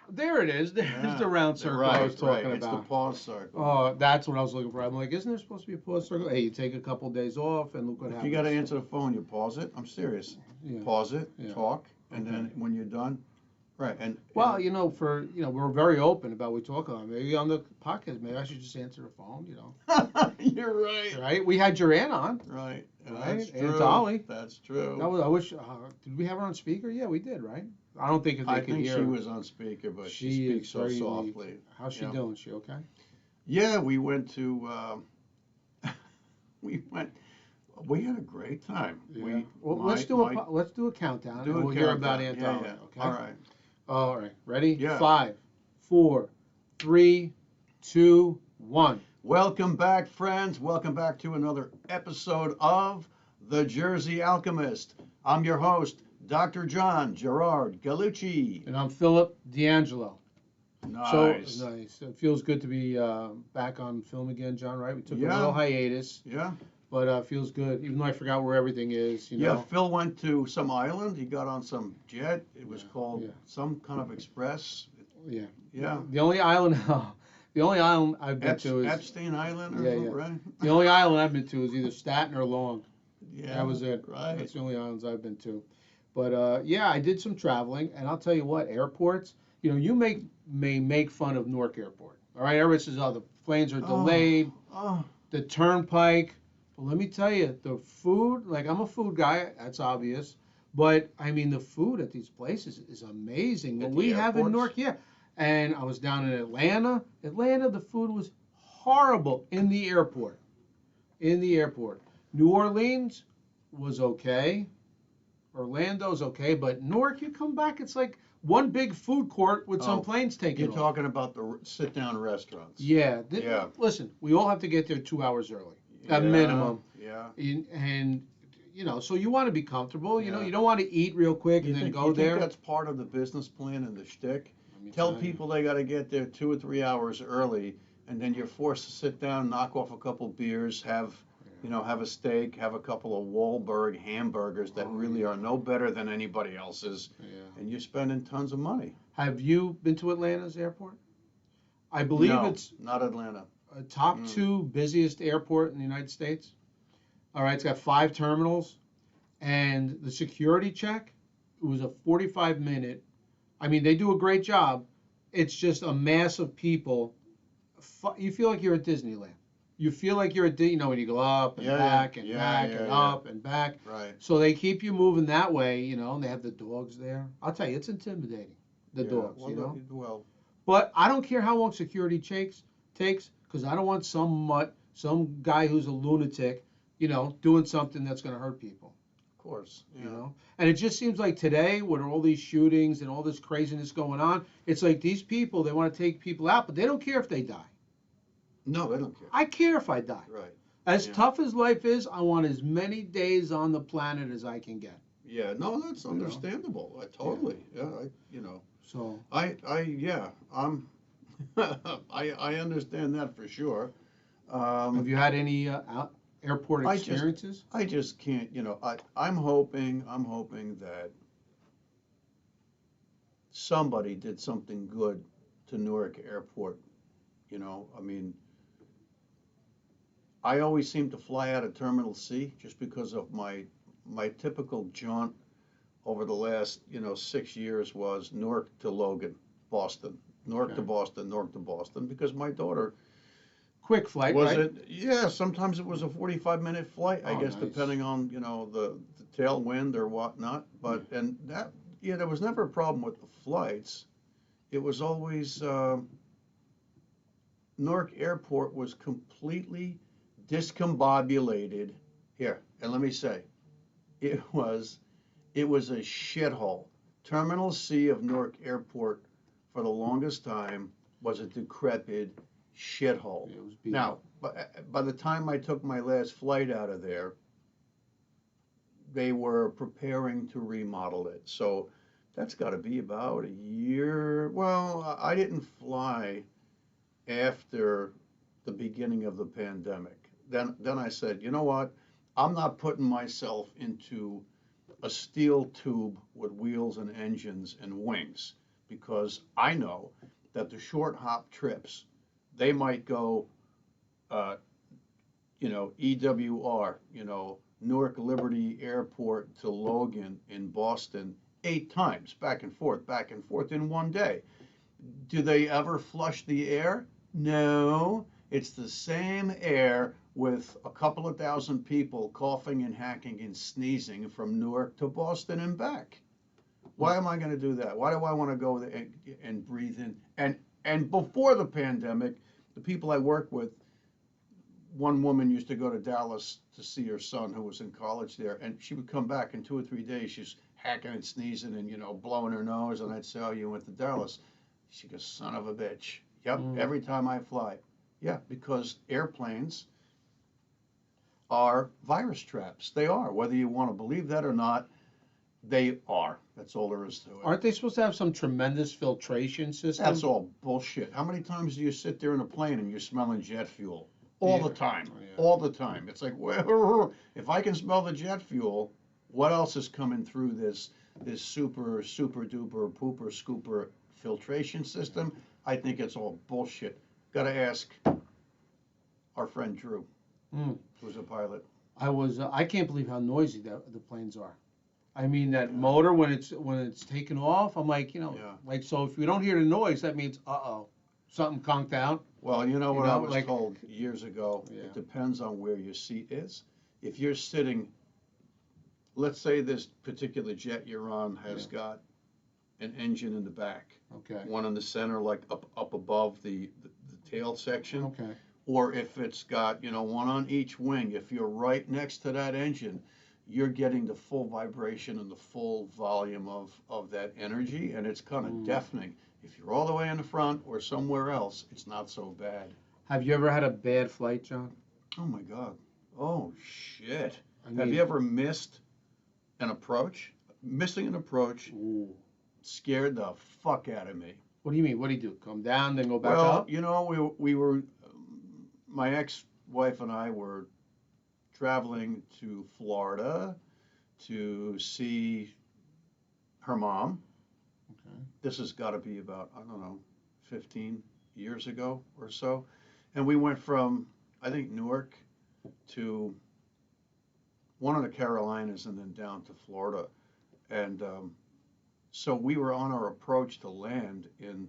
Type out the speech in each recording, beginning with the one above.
There it is. There's the round circle I was talking It's the about. pause circle. Oh, that's what I was looking for. I'm like, isn't there supposed to be a pause circle? Hey, you take a couple days off and look what If you happens. got to answer the phone, you pause it. I'm serious. Yeah. Pause it, Yeah. talk, and Okay. then when you're done, right. Well, we're very open about what we talk about. Maybe on the podcast, maybe I should just answer the phone. You're right. Right? We had your aunt on. Right. Right? That's Aunt true. Dolly. That's true. That was. I wish. Did we have her on speaker? Yeah, we did. Right? I don't think if they I could think hear. she was on speaker, but she speaks so softly. How's she doing? She okay? Yeah, we went to. We went. We had a great time. Yeah. Let's do a countdown. And we'll hear about Aunt Dolly. Okay. All right. All right. Ready? Yeah. 5, 4, 3, 2, 1. Welcome back, friends. Welcome back to another episode of The Jersey Alchemist. I'm your host, Dr. John Gerard Gallucci. And I'm Philip D'Angelo. Nice. So nice. It feels good to be back on film again, John. Right? We took a Yeah. little hiatus. Yeah. But feels good, even though I forgot where everything is. Yeah, Phil went to some island. He got on some jet. It was called some kind of express. Yeah. Yeah. The only island, I've been to is Epstein Island. Right? The only island I've been to is either Staten or Long. Yeah. That was it. Right. That's the only islands I've been to. But yeah, I did some traveling, and I'll tell you what, airports. You may make fun of Newark Airport. All right, everybody says, "Oh, the planes are delayed." Oh. The turnpike. But let me tell you, the food, like I'm a food guy, that's obvious. But I mean, the food at these places is amazing. What we have in Newark, yeah. And I was down in Atlanta. Atlanta, the food was horrible in the airport. In the airport. New Orleans was okay. Orlando's okay. But Newark, you come back, it's like one big food court with some planes taking off. You're talking about the sit-down restaurants. Yeah. Yeah. Listen, we all have to get there 2 hours early. At minimum. Yeah. And so you want to be comfortable. You don't want to eat real quick and then go there. You think that's part of the business plan and the shtick? Tell people they got to get there 2 or 3 hours early, and then you're forced to sit down, knock off a couple beers, have a steak, have a couple of Wahlberg hamburgers that really are no better than anybody else's, and you're spending tons of money. Have you been to Atlanta's airport? I believe it's not Atlanta. Top 2 busiest airport in the United States. All right, it's got 5 terminals, and the security check, it was a 45-minute. I mean, they do a great job. It's just a mass of people. You feel like you're at Disneyland. You feel like you're at, when you go up and back and back and up and back. Right. So they keep you moving that way, and they have the dogs there. I'll tell you, it's intimidating, the dogs, Well, But I don't care how long security takes, because I don't want some guy who's a lunatic, doing something that's going to hurt people. Of course. And it just seems like today, with all these shootings and all this craziness going on, it's like these people, they want to take people out, but they don't care if they die. No, they don't care. I care if I die. Right. As tough as life is, I want as many days on the planet as I can get. Yeah, no, that's understandable. Totally. Yeah, So. I'm. I understand that for sure. Have you had any airport experiences? I just can't. I'm hoping that somebody did something good to Newark Airport. I mean, I always seem to fly out of Terminal C just because of my typical jaunt over the last 6 years was Newark to Logan, Boston, Newark to Boston, Newark to Boston, because my daughter. Quick flight, was right? it? Yeah, sometimes it was a 45-minute flight, I guess, nice. Depending on the tailwind or whatnot. But and that there was never a problem with the flights. It was always Newark Airport was completely discombobulated. Here, and let me say, it was a shithole. Terminal C of Newark Airport for the longest time was a decrepit shithole. Now, by the time I took my last flight out of there, they were preparing to remodel it. So that's got to be about a year. Well, I didn't fly after the beginning of the pandemic. Then I said, you know what? I'm not putting myself into a steel tube with wheels and engines and wings, because I know that the short hop trips, they might go, uh, EWR, Newark Liberty Airport to Logan in Boston 8 times, back and forth in one day. Do they ever flush the air? No. It's the same air with a couple of thousand people coughing and hacking and sneezing from Newark to Boston and back. Why am I going to do that? Why do I want to go there and breathe in? And before the pandemic, the people I work with, one woman used to go to Dallas to see her son who was in college there, and she would come back in 2 or 3 days. She's hacking and sneezing and blowing her nose, and I'd say, "Oh, you went to Dallas?" She goes, "Son of a bitch." Yep, every time I fly. Yeah, because airplanes are virus traps. They are, whether you want to believe that or not. They are. That's all there is to it. Aren't they supposed to have some tremendous filtration system? That's all bullshit. How many times do you sit there in a plane and you're smelling jet fuel? All the time. All the time. It's like, well, if I can smell the jet fuel, what else is coming through this super duper pooper scooper filtration system? I think it's all bullshit. Got to ask our friend Drew, who's a pilot. I can't believe how noisy the planes are. I mean, that motor, when it's taken off, I'm like, so if we don't hear the noise, that means, something conked out. Well, you know what I was told years ago? Yeah. It depends on where your seat is. If you're sitting, let's say this particular jet you're on has got an engine in the back. Okay. One in the center, like up above the tail section. Okay. Or if it's got, one on each wing, if you're right next to that engine, you're getting the full vibration and the full volume of that energy, and it's kind of deafening. If you're all the way in the front or somewhere else, it's not so bad. Have you ever had a bad flight, John? Oh my God. Oh shit. Have you ever missed an approach? Missing an approach scared the fuck out of me. What do you mean? What do you do? Come down, then go back up? Well, we were, my ex-wife and I were traveling to Florida to see her mom. Okay. This has got to be about, 15 years ago or so. And we went from, I think, Newark to one of the Carolinas and then down to Florida. And so we were on our approach to land in,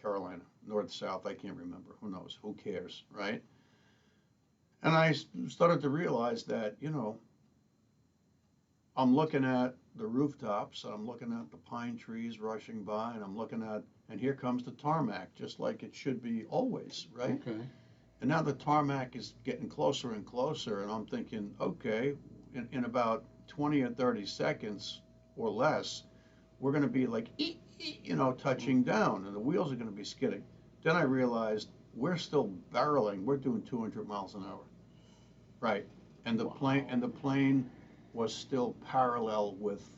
Carolina, north, south, I can't remember. Who knows? Who cares, right? And I started to realize that, I'm looking at the rooftops, and I'm looking at the pine trees rushing by, and here comes the tarmac, just like it should be always, right? Okay. And now the tarmac is getting closer and closer, and I'm thinking, okay, in about 20 or 30 seconds or less, we're going to be like, touching down, and the wheels are going to be skidding. Then I realized we're still barreling. We're doing 200 miles an hour, right? And the plane was still parallel with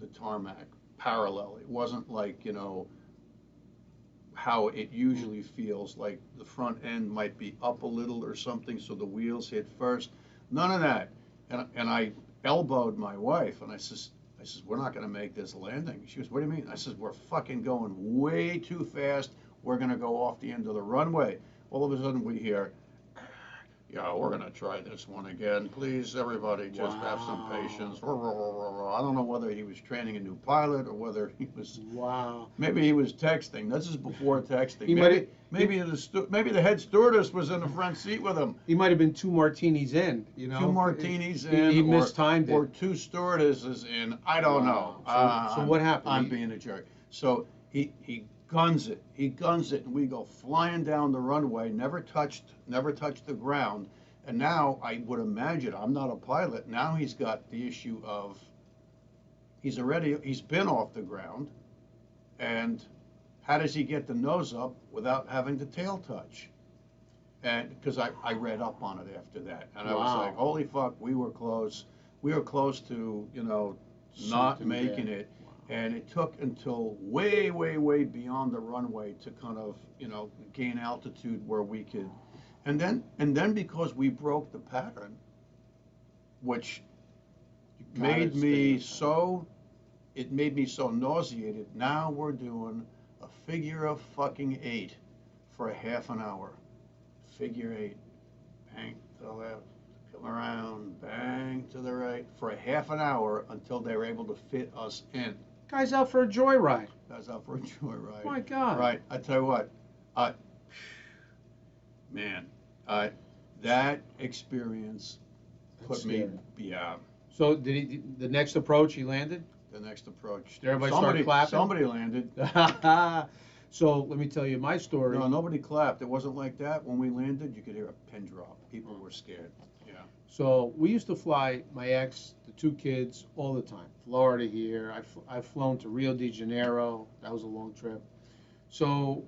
the tarmac, parallel. It wasn't like how it usually feels, like the front end might be up a little or something, so the wheels hit first. None of that. And I elbowed my wife, and I says, we're not going to make this landing. She goes, what do you mean? I says, we're fucking going way too fast. We're going to go off the end of the runway. All of a sudden we hear, we're going to try this one again. Please, everybody, just have some patience. I don't know whether he was training a new pilot or whether he was. Wow. Maybe he was texting. This is before texting. Maybe the head stewardess was in the front seat with him. He might have been 2 martinis in, 2 martinis in. He mistimed it. Or 2 stewardesses in. I don't know. So what happened? I'm being a jerk. So he guns it. He guns it, and we go flying down the runway. Never touched the ground. And now I would imagine, I'm not a pilot. Now he's got the issue of he's been off the ground, and how does he get the nose up without having the tail touch? And because I read up on it after that, and I was like, holy fuck, we were close. We were close to not making it. And it took until way, way, way beyond the runway to kind of, gain altitude where we could. And then because we broke the pattern, which made me so it made me so nauseated. Now we're doing a figure of fucking eight for a half an hour. Figure eight. Bang to the left, come around, bang to the right for a half an hour until they were able to fit us in. Guy's out for a joyride. Guy's out for a joyride. My God. Right. I tell you what, man, that experience put me, yeah. So the next approach, he landed? The next approach. Did everybody start clapping? Somebody landed. So let me tell you my story. No, nobody clapped. It wasn't like that. When we landed, you could hear a pin drop. People were scared. Yeah. So we used to fly, my ex, the two kids, all the time. Florida here. I've flown to Rio de Janeiro. That was a long trip. So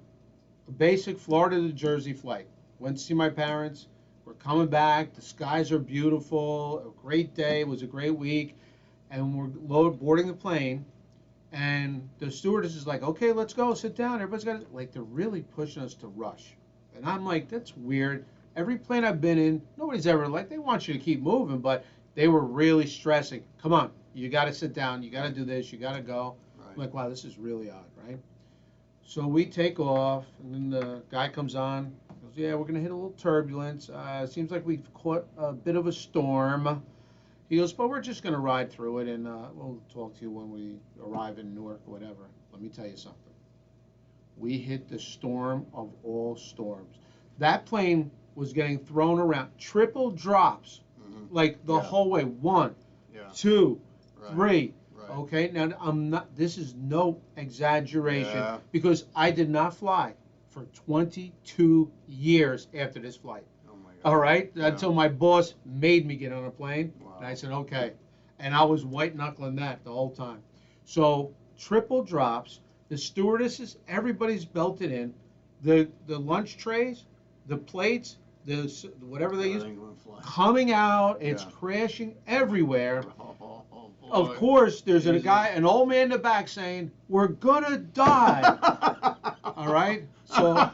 a basic Florida to Jersey flight. Went to see my parents. We're coming back. The skies are beautiful. A great day. It was a great week. And we're boarding the plane. And the stewardess is like, okay, let's go, sit down. Everybody's got to, like, they're really pushing us to rush. And I'm like, that's weird. Every plane I've been in, nobody's ever like, they want you to keep moving, but they were really stressing. Come on, you got to sit down. You got to do this. You got to go. Right. I'm like, wow, this is really odd, right? So we take off, and then the guy comes on. Goes, yeah, we're going to hit a little turbulence. Seems like we've caught a bit of a storm. He goes, but we're just going to ride through it, and we'll talk to you when we arrive in Newark or whatever. Let me tell you something. We hit the storm of all storms. That plane was getting thrown around. Triple drops, like the whole way. 1, 2, 3. Right. Okay, now I'm not. This is no exaggeration because I did not fly for 22 years after this flight. Oh my God. All right, until my boss made me get on a plane. And I said, okay. And I was white knuckling that the whole time. So triple drops, the stewardesses, everybody's belted in, the lunch trays, the plates, the whatever they use, coming out, it's crashing everywhere. Of course, there's a guy, an old man in the back saying, we're gonna die. All right? So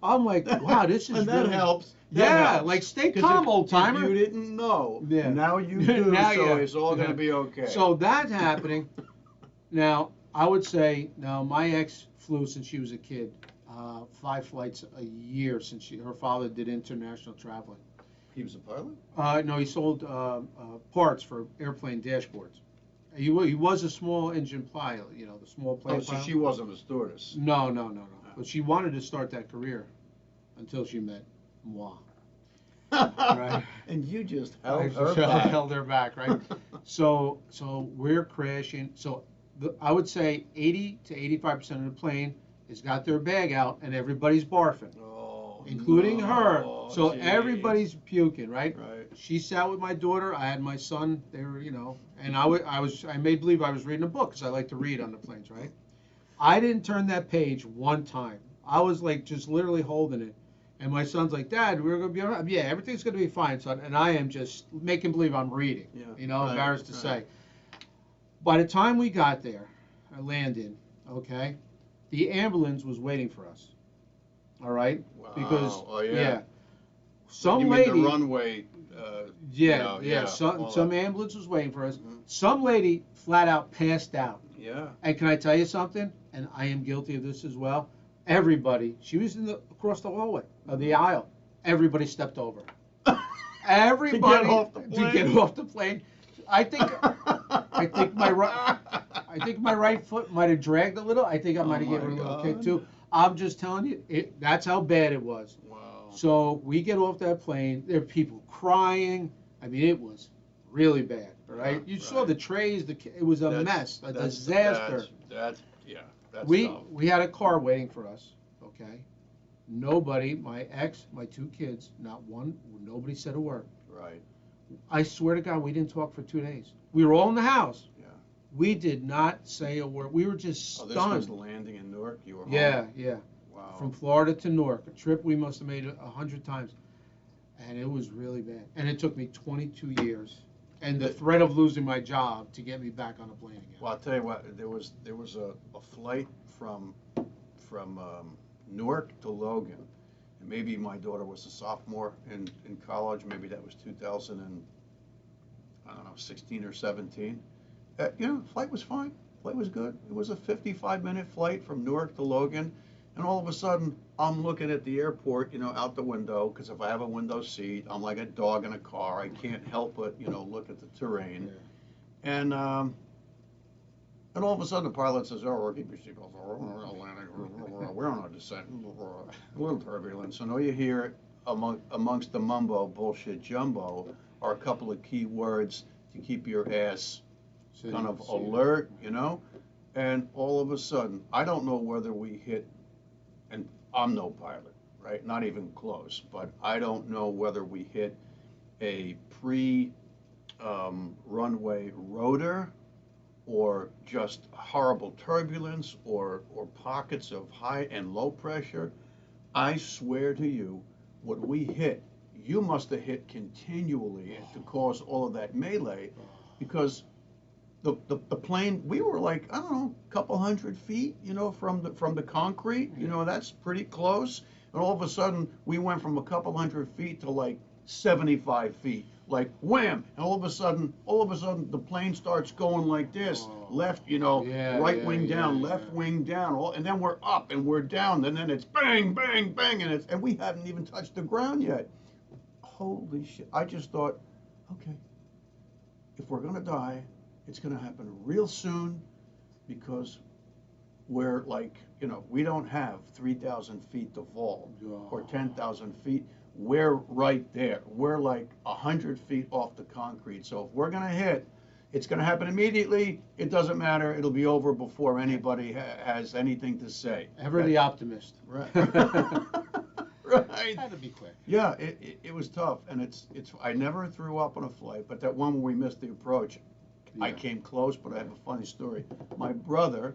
I'm like, wow, this is and that really helps. Yeah, like stay calm, old timer. You didn't know. Yeah. Now you do, now, so it's all going to be okay. So that's happening. Now, I would say, now my ex flew since she was a kid, 5 flights a year since her father did international traveling. He was a pilot? No, he sold parts for airplane dashboards. He was a small engine pilot, you know, the small plane pilot. So she wasn't a stewardess? No. But she wanted to start that career until she met moi. Right. And you just held her back. Held her back, right? So we're crashing. So I would say 80 to 85% of the plane has got their bag out, and everybody's barfing, including her. So everybody's puking, right? Right. She sat with my daughter. I had my son. They were, you know, and I made believe I was reading a book because I like to read on the planes, right? I didn't turn that page one time. I was like just literally holding it. And my son's like, Dad, we're going to be all right. Yeah, everything's going to be fine, son. And I am just making believe I'm reading, you know, embarrassed to say. By the time we got there, I landed, okay, the ambulance was waiting for us. All right? Wow. Because, some lady. The runway. Some ambulance was waiting for us. Mm-hmm. Some lady flat out passed out. Yeah. And can I tell you something? And I am guilty of this as well. Everybody, she was across the hallway of the aisle. Everybody stepped over. Everybody to get off the plane. I think my right foot might have dragged a little. I think I might have given her a little kick too. I'm just telling you, that's how bad it was. Wow. So we get off that plane. There are people crying. I mean, it was really bad. Right? You saw the trays. It was a mess, a disaster. We had a car waiting for us, okay? Nobody, my ex, my 2 kids, nobody said a word. Right. I swear to God, we didn't talk for 2 days. We were all in the house. Yeah. We did not say a word. We were just stunned. Oh, this was landing in Newark? You were home? Yeah. Wow. From Florida to Newark, a trip we must have made 100 times. And it was really bad. And it took me 22 years. And the threat of losing my job to get me back on a plane again. Well, I'll tell you what, there was a flight from Newark to Logan, and maybe my daughter was a sophomore in college. Maybe that was 2016 or 17. The flight was fine. Flight was good. It was a 55-minute flight from Newark to Logan. And all of a sudden, I'm looking at the airport, out the window, because if I have a window seat, I'm like a dog in a car. I can't help but, look at the terrain. Yeah. And all of a sudden, the pilot says, "Oh, keep your seatbelts on. We're on a descent. A little turbulence." And all you hear amongst the mumbo bullshit jumbo are a couple of key words to keep your ass kind of alert, And all of a sudden, I don't know whether we hit, and I'm no pilot, right? Not even close, but I don't know whether we hit a runway rotor, or just horrible turbulence, or pockets of high and low pressure. I swear to you, what we hit, you must have hit continually to cause all of that melee, because the plane, we were like, I don't know, a couple hundred feet, from the concrete, that's pretty close. And all of a sudden, we went from a couple hundred feet to like 75 feet. Like wham, and all of a sudden, the plane starts going like this, left, right wing down, left wing down, and then we're up and we're down, and then it's bang, bang, bang, and we haven't even touched the ground yet. Holy shit! I just thought, okay, if we're gonna die, it's gonna happen real soon, because we're like, we don't have 3,000 feet to fall or 10,000 feet. We're right there. We're like 100 feet off the concrete. So if we're going to hit, it's going to happen immediately. It doesn't matter. It'll be over before anybody has anything to say. Ever the optimist. Right. Right. Had to be quick. Yeah, it was tough. And I never threw up on a flight, but that one when we missed the approach, yeah. I came close, but I have a funny story. My brother,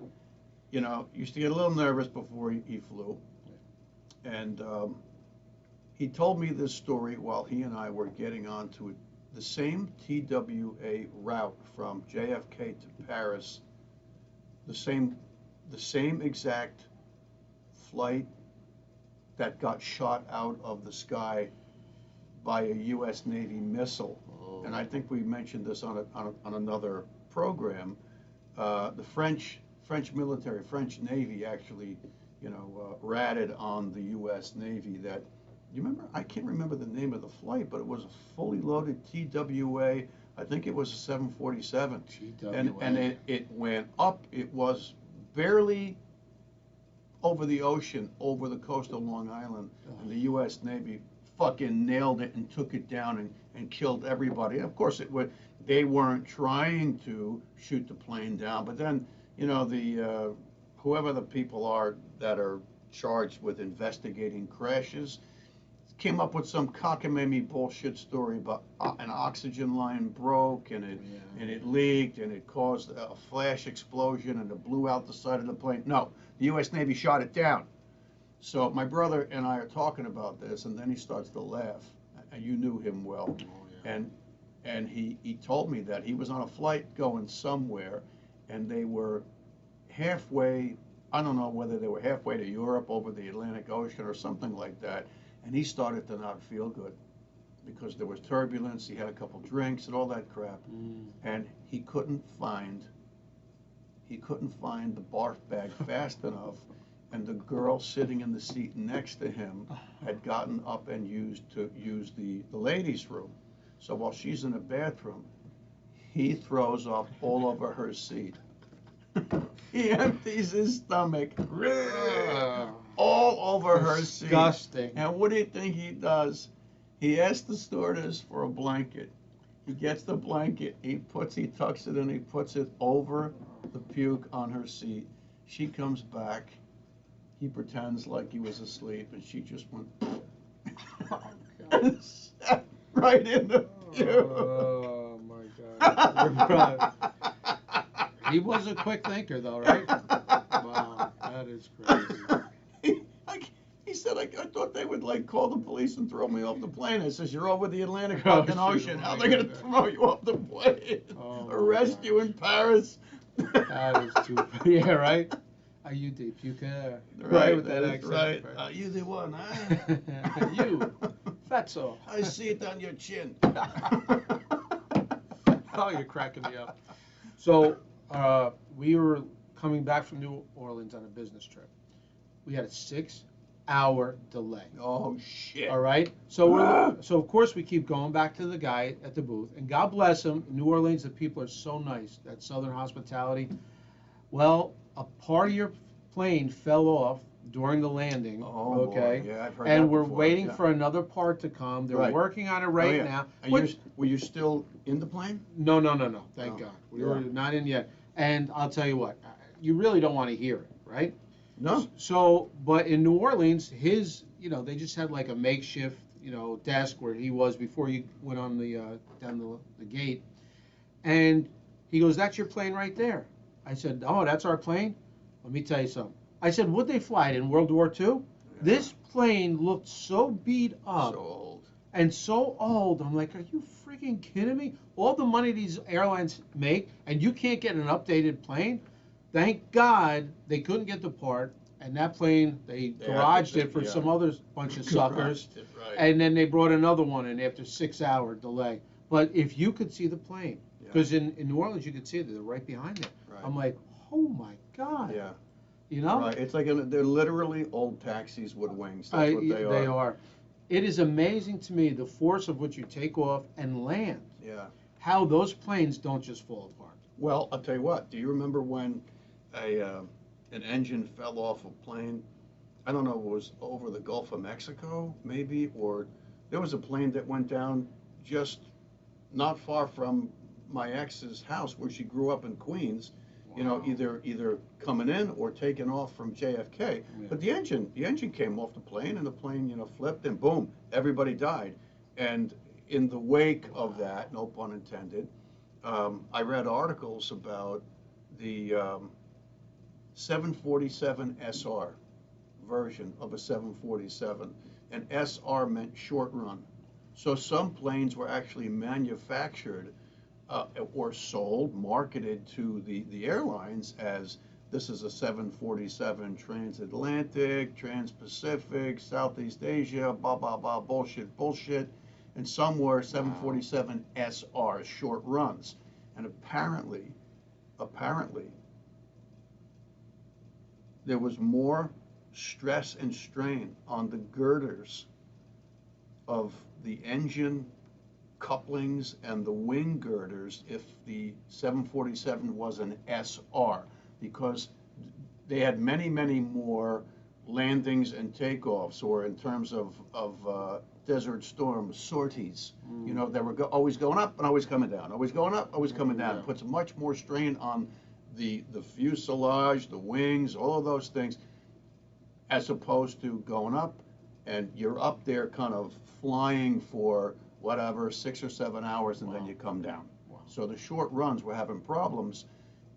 used to get a little nervous before he flew. And he told me this story while he and I were getting onto the same TWA route from JFK to Paris, the same exact flight that got shot out of the sky by a U.S. Navy missile. Oh. And I think we mentioned this on another program. The French military, French Navy actually, ratted on the U.S. Navy that. You remember? I can't remember the name of the flight, but it was a fully loaded TWA. I think it was a 747. TWA. And it went up. It was barely over the ocean, over the coast of Long Island. Oh. And the U.S. Navy fucking nailed it and took it down and killed everybody. And of course, they weren't trying to shoot the plane down. But then, the whoever the people are that are charged with investigating crashes, came up with some cockamamie bullshit story about an oxygen line broke and it leaked and it caused a flash explosion and it blew out the side of the plane. No, the U.S. Navy shot it down. So my brother and I are talking about this, and then he starts to laugh. And you knew him well. Oh, yeah. And he told me that he was on a flight going somewhere, and they were halfway, I don't know whether they were halfway to Europe over the Atlantic Ocean or something like that. And he started to not feel good because there was turbulence. He had a couple drinks and all that crap, and he couldn't find the barf bag fast enough. And the girl sitting in the seat next to him had gotten up and used the ladies' room. So while she's in the bathroom, he throws up all over her seat. He empties his stomach all over her seat. Disgusting. And what do you think he does? He asks the stewardess for a blanket. He gets the blanket. He tucks it in. He puts it over the puke on her seat. She comes back. He pretends like he was asleep, and she just went right in the puke. Oh my God. He was a quick thinker, though, right? Wow, that is crazy. He said, I thought they would call the police and throw me off the plane. I says, you're over the Atlantic fucking Ocean. How are they going to throw you off the plane? Arrest you in Paris? That is too funny. Yeah, right? Are you the puker? Right, with that accent. Right. Are you the one, huh? You, fatso. I see it on your chin. Oh, you're cracking me up. So we were coming back from New Orleans on a business trip. We had a 6 hour delay. Oh shit. All right. So so of course we keep going back to the guy at the booth, and God bless him. In New Orleans, the people are so nice. That Southern hospitality. Well, a part of your plane fell off during the landing. Oh, okay. boy. Yeah, I've heard and that we're before. waiting Yeah. for another part to come. They're Right. working on it Oh, right yeah. now. And Which, were you still in the plane? no. Thank Oh, God. We yeah. were not in yet. And I'll tell you what, you really don't want to hear it, right? No. So, but in New Orleans, they just had like a makeshift, desk where he was before you went on down the gate. And he goes, "That's your plane right there." I said, "Oh, that's our plane?" Let me tell you something. I said, "Would they fly it in World War II?" Yeah. This plane looked so beat up So old. and so old. I'm like, are you freaking kidding me? All the money these airlines make, and you can't get an updated plane? Thank God they couldn't get the part, and that plane, they garaged it for some other bunch of suckers, Garaged it, right. and then they brought another one in after 6 hour delay. But if you could see the plane, because in New Orleans you could see it, they're right behind it. Right. I'm like, oh my God. Yeah. You know? Right. It's like they're literally old taxis with wings. That's what they are. They are. It is amazing to me the force of which you take off and land. Yeah. How those planes don't just fall apart. Well, I'll tell you what. Do you remember when an engine fell off a plane? I don't know, it was over the Gulf of Mexico, maybe, or there was a plane that went down just not far from my ex's house where she grew up in Queens. Wow. Either coming in or taking off from JFK. Yeah. But the engine came off the plane, and the plane, flipped, and boom, everybody died. And in the wake of that, no pun intended, I read articles about the 747 SR version of a 747, and SR meant short run. So some planes were actually manufactured or sold, marketed to the airlines as this is a 747 transatlantic, trans-Pacific, Southeast Asia, blah, blah, blah, bullshit. And some were 747 SR, short runs. And apparently, there was more stress and strain on the girders of the engine couplings and the wing girders if the 747 was an SR, because they had many more landings and takeoffs, or in terms of Desert Storm sorties. They were always going up and always coming down, always going up, always coming down. Yeah. It puts much more strain on the fuselage, the wings, all of those things, as opposed to going up and you're up there kind of flying for whatever, 6 or 7 hours, and then you come down. Wow. So the short runs were having problems,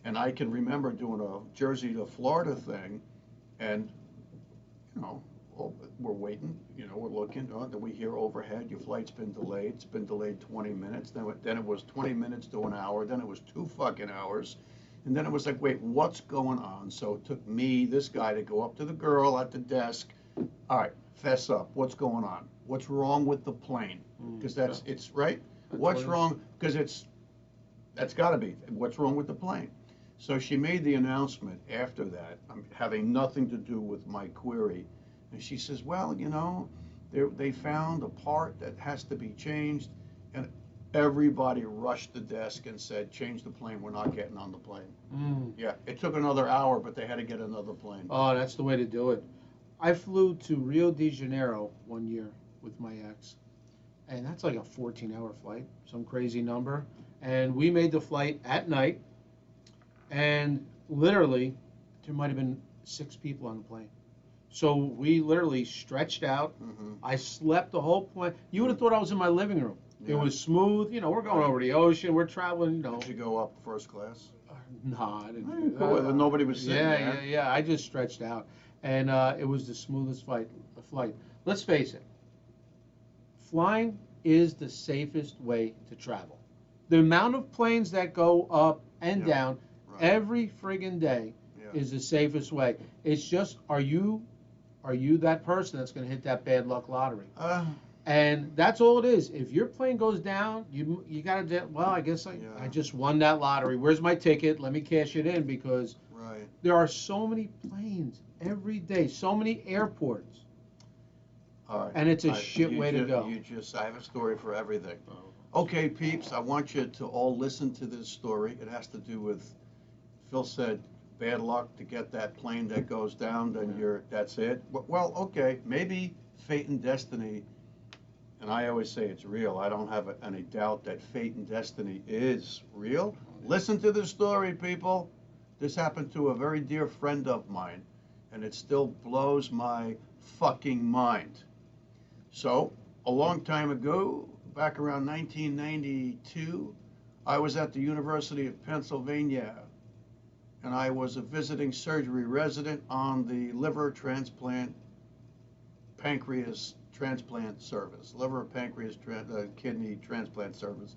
and I can remember doing a Jersey to Florida thing, and we're waiting, we're looking. Do we hear overhead? Your flight's been delayed. It's been delayed 20 minutes. Then it was 20 minutes to an hour. Then it was 2 fucking hours. And then it was like, wait, what's going on? So it took me, this guy, to go up to the girl at the desk. All right, fess up. What's going on? What's wrong with the plane? Because it's right. What's wrong? Because that's got to be. What's wrong with the plane? So she made the announcement after that, having nothing to do with my query. And she says, well, they found a part that has to be changed. And everybody rushed the desk and said, change the plane. We're not getting on the plane. Yeah, it took another hour, but they had to get another plane. Oh, that's the way to do it. I flew to Rio de Janeiro one year with my ex, and that's like a 14-hour flight, some crazy number. And we made the flight at night, and literally, there might have been 6 people on the plane. So we literally stretched out. I slept the whole plane. You would have thought I was in my living room. Yeah. It was smooth. We're going over the ocean. We're traveling. Did you go up first class? No, I didn't do Cool. that. Nobody was sitting there. Yeah. I just stretched out, and it was the smoothest flight. Let's face it. Flying is the safest way to travel. The amount of planes that go up and down every friggin' day is the safest way. It's just, are you that person that's going to hit that bad luck lottery? And that's all it is. If your plane goes down, you gotta, well, I guess I Yeah. just won that lottery. Where's my ticket? Let me cash it in, because Right. there are so many planes every day, so many airports, All right. and it's a shit way to go. I have a story for everything. Oh. Okay, peeps, I want you to all listen to this story. It has to do with, Phil said, bad luck to get that plane that goes down, then that's it. Well, okay, maybe fate and destiny, and I always say it's real. I don't have any doubt that fate and destiny is real. Listen to the story, people. This happened to a very dear friend of mine, and it still blows my fucking mind. So, a long time ago, back around 1992, I was at the University of Pennsylvania, and I was a visiting surgery resident on the liver transplant pancreas transplant service, liver, pancreas, kidney transplant service.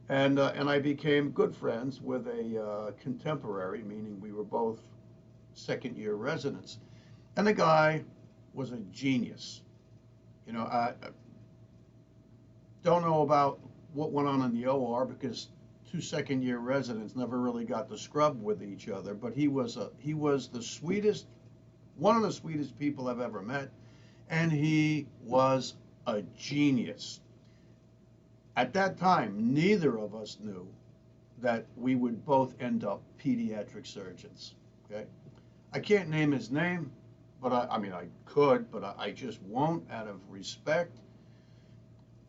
And I became good friends with a contemporary, meaning we were both second year residents. And the guy was a genius. I don't know about what went on in the OR because two second year residents never really got to scrub with each other, but he was the sweetest, one of the sweetest people I've ever met, and he was a genius. At that time, neither of us knew that we would both end up pediatric surgeons. Okay, I can't name his name, but I mean I could, but I just won't out of respect.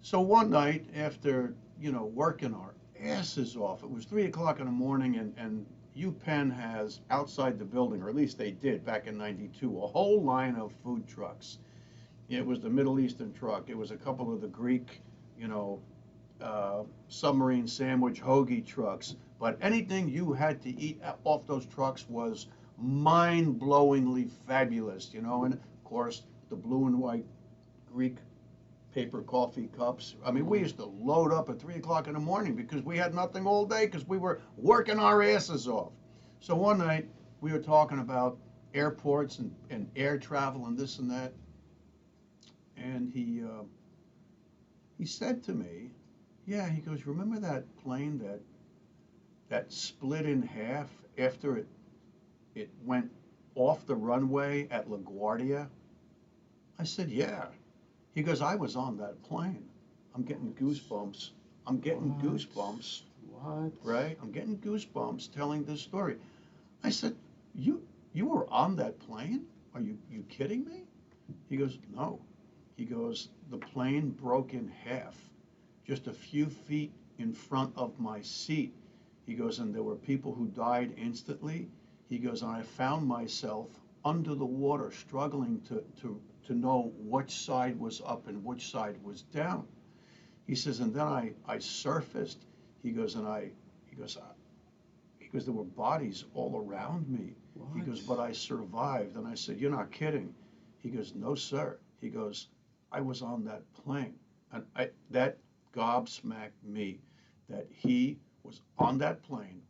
So one night after working our asses off, it was 3 o'clock in the morning, and UPenn has outside the building, or at least they did back in '92, a whole line of food trucks. It was the Middle Eastern truck. It was a couple of the Greek, you know, submarine sandwich hoagie trucks. But anything you had to eat off those trucks was mind-blowingly fabulous, and of course the blue and white Greek paper coffee cups. I mean, we used to load up at 3 o'clock in the morning because we had nothing all day because we were working our asses off. So one night we were talking about airports and air travel and this and that, and he said to me, "Yeah," he goes, "remember that plane that split in half after it went off the runway at LaGuardia?" I said, "Yeah." He goes, "I was on that plane." I'm getting goosebumps. I'm getting What? goosebumps. What? Right? I'm getting goosebumps telling this story. I said, "You were on that plane? Are you kidding me?" He goes, "No." He goes, "The plane broke in half just a few feet in front of my seat." He goes, "And there were people who died instantly." He goes, "And I found myself under the water struggling to know which side was up and which side was down." He says, "And then I surfaced." He goes, he goes, there were bodies all around me. What? He goes, "But I survived." And I said, "You're not kidding." He goes, "No, sir." He goes, "I was on that plane." And that gobsmacked me that he was on that plane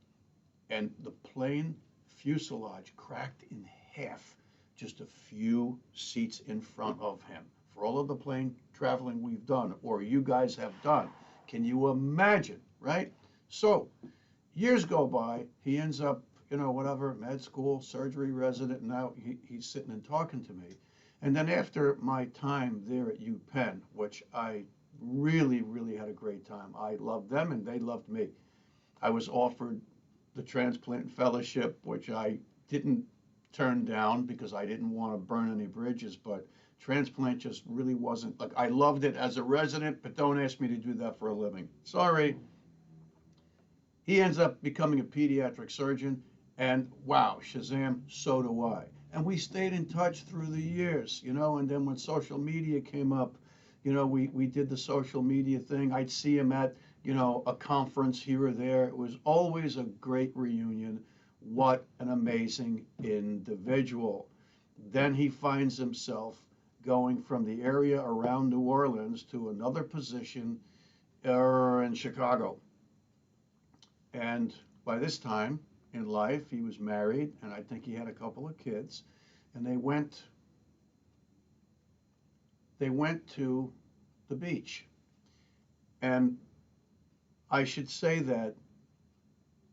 and the plane fuselage cracked in half just a few seats in front of him. For all of the plane traveling we've done, or you guys have done, can you imagine, right? So years go by, he ends up, whatever, med school, surgery resident, and now he's sitting and talking to me. And then after my time there at UPenn, which I really, really had a great time. I loved them and they loved me. I was offered the transplant fellowship, which I didn't turn down because I didn't want to burn any bridges, but transplant just really wasn't, like, I loved it as a resident, but don't ask me to do that for a living. Sorry. He ends up becoming a pediatric surgeon, and wow, Shazam, so do I. And we stayed in touch through the years, and then when social media came up, we did the social media thing. I'd see him at, a conference here or there. It was always a great reunion. What an amazing individual. Then he finds himself going from the area around New Orleans to another position in Chicago. And by this time in life, he was married, and I think he had a couple of kids. And they went to the beach. And I should say that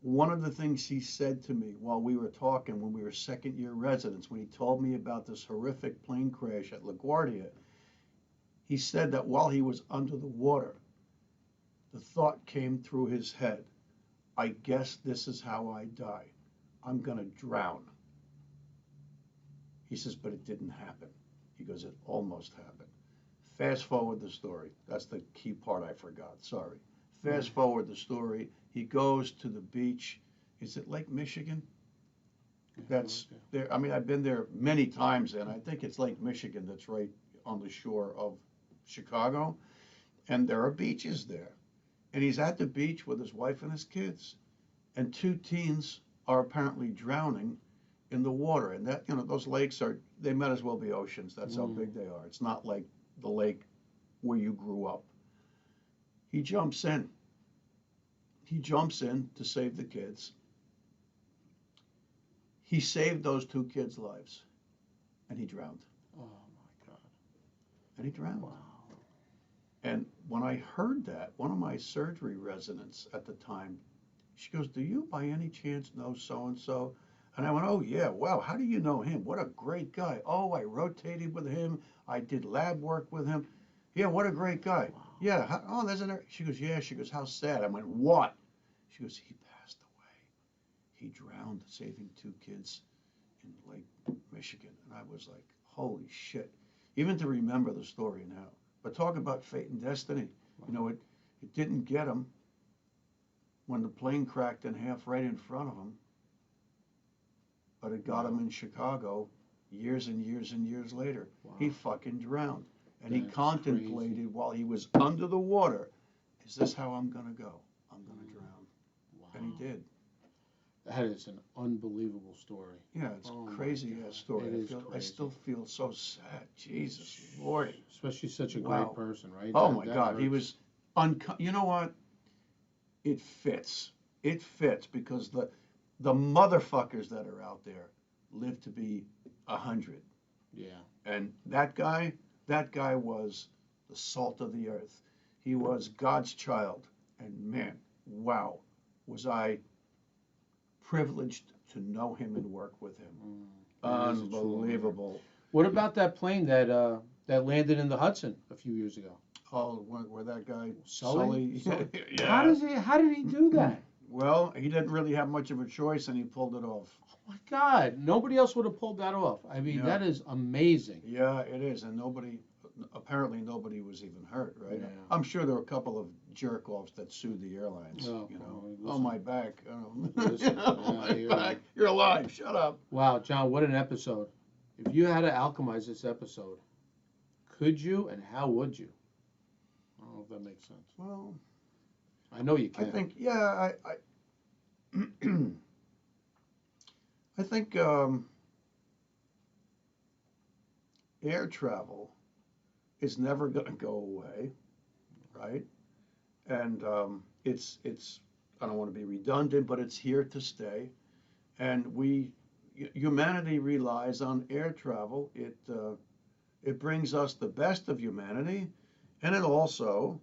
one of the things he said to me while we were talking when we were second year residents, when he told me about this horrific plane crash at LaGuardia, he said that while he was under the water, the thought came through his head, I guess this is how I die. I'm going to drown. He says, but it didn't happen. He goes, it almost happened. Fast forward the story. That's the key part I forgot. Sorry. Fast forward the story. He goes to the beach. Is it Lake Michigan? That's there. I mean, I've been there many times, and I think it's Lake Michigan that's right on the shore of Chicago. And there are beaches there. And he's at the beach with his wife and his kids. And two teens are apparently drowning in the water. And that, those lakes they might as well be oceans. That's how big they are. It's not like the lake where you grew up. He jumps in. He jumps in to save the kids. He saved those two kids' lives. And he drowned. Oh, my God. And he drowned. Wow. And when I heard that, one of my surgery residents at the time, she goes, do you by any chance know so-and-so? And I went, oh, yeah, wow, how do you know him? What a great guy. Oh, I rotated with him. I did lab work with him. Yeah, what a great guy. Wow. Yeah, oh, there's an... She goes, yeah. She goes, how sad. I went, what? She goes, he passed away. He drowned saving two kids in Lake Michigan. And I was like, holy shit. Even to remember the story now. But talk about fate and destiny. Wow. It didn't get him when the plane cracked in half right in front of him. But it got him in Chicago years and years and years later. Wow. He fucking drowned. And he contemplated crazy. While he was under the water, is this how I'm going to go? I'm going to drown. Wow. And he did. That is an unbelievable story. Yeah, it's crazy story. I still feel so sad. Jesus Lord. Especially such a great person, right? Oh my God. Hurts. He was you know what? It fits. It fits because the motherfuckers that are out there live to be 100. Yeah. And that guy was the salt of the earth. He was God's child. And man, wow, was I privileged to know him and work with him. Unbelievable. What about that plane that landed in the Hudson a few years ago? Oh, where that guy Sully? Yeah. How did he do that? Well, he didn't really have much of a choice, and he pulled it off. Oh my God! Nobody else would have pulled that off. I mean, that is amazing. Yeah, it is, and apparently nobody was even hurt, right? Yeah. I'm sure there were a couple of jerk-offs that sued the airlines. Oh, my back. My back. You're alive. Shut up. Wow, John, what an episode! If you had to alchemize this episode, could you, and how would you? I don't know if that makes sense. Well, I know you can. I think, yeah, I think air travel is never going to go away, right? And it's I don't want to be redundant, but it's here to stay. And humanity relies on air travel. It brings us the best of humanity, and it also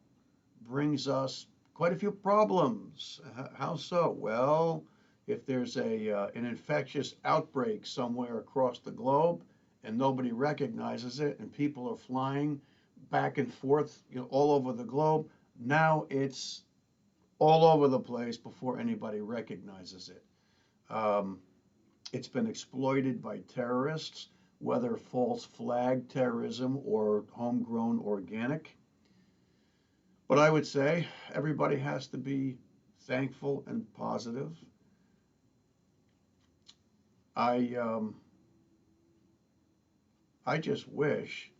brings us quite a few problems. How so? Well, if there's an infectious outbreak somewhere across the globe and nobody recognizes it and people are flying back and forth all over the globe, now it's all over the place before anybody recognizes it. It's been exploited by terrorists, whether false flag terrorism or homegrown organic. But I would say everybody has to be thankful and positive. I just wish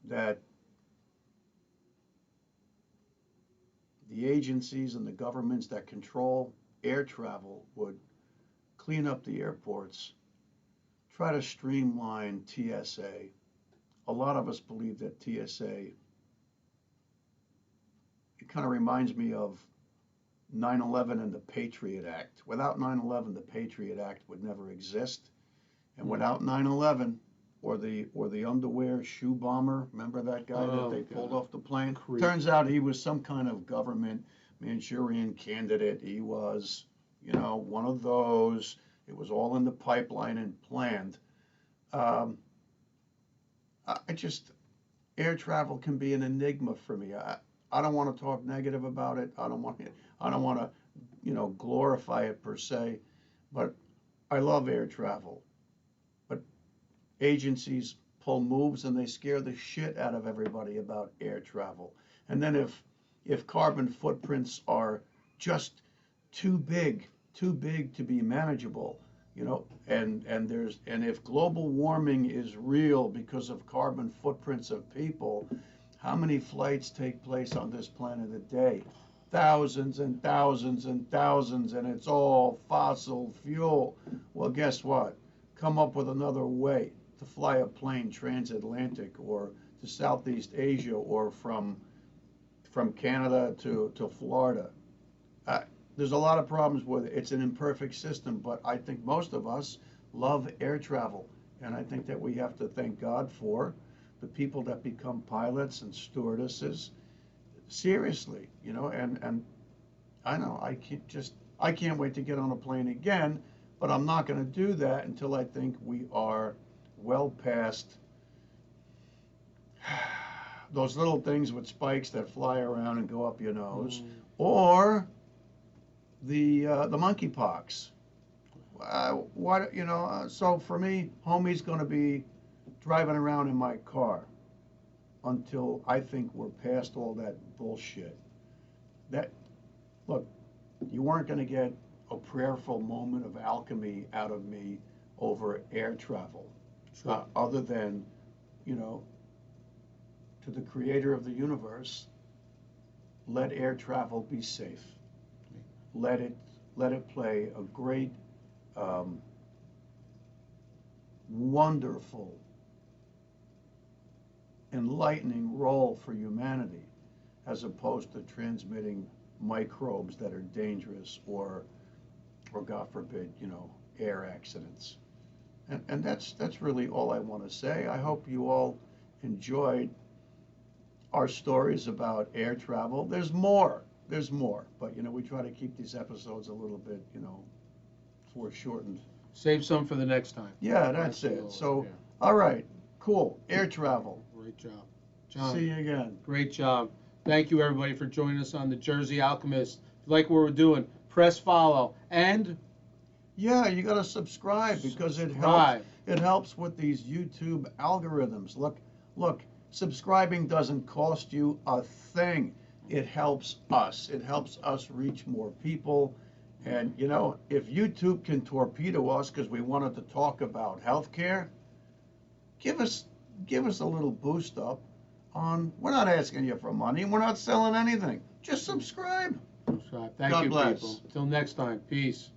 that the agencies and the governments that control air travel would clean up the airports, try to streamline TSA. A lot of us believe that TSA, it kind of reminds me of 9/11 and the Patriot Act. Without 9/11, the Patriot Act would never exist. And without 9/11, the underwear shoe bomber. Remember that guy that they pulled off the plane? Creep. Turns out he was some kind of government Manchurian candidate. He was, one of those. It was all in the pipeline and planned. Air travel can be an enigma for me. I don't want to talk negative about it. I don't want to, glorify it per se, but I love air travel. But agencies pull moves and they scare the shit out of everybody about air travel. And then if carbon footprints are just too big to be manageable, and if global warming is real because of carbon footprints of people, how many flights take place on this planet a day? Thousands and thousands and thousands, and it's all fossil fuel. Well, guess what? Come up with another way to fly a plane transatlantic or to Southeast Asia or from Canada to Florida. There's a lot of problems with it. It's an imperfect system, but I think most of us love air travel. And I think that we have to thank God for the people that become pilots and stewardesses. Seriously, and I know I can't wait to get on a plane again, but I'm not going to do that until I think we are well past those little things with spikes that fly around and go up your nose, or the monkeypox. So for me, homie's going to be driving around in my car until I think we're past all that bullshit. Look, you weren't going to get a prayerful moment of alchemy out of me over air travel, other than, to the creator of the universe, let air travel be safe. Let it play a great, wonderful, enlightening role for humanity, as opposed to transmitting microbes that are dangerous or God forbid, air accidents. And that's really all I want to say. I hope you all enjoyed our stories about air travel. There's more, but we try to keep these episodes a little bit, foreshortened. Save some for the next time. Yeah, that's it. So, all right, cool. Air travel. Great job, John. See you again. Great job. Thank you, everybody, for joining us on the Jersey Alchemist. If you like what we're doing, press follow and yeah, you got to subscribe because it helps with these YouTube algorithms. Look, subscribing doesn't cost you a thing. It helps us. It helps us reach more people. And if YouTube can torpedo us because we wanted to talk about healthcare, give us a little boost up. We're not asking you for money. We're not selling anything. Just subscribe. Thank you, people. Until next time. Peace.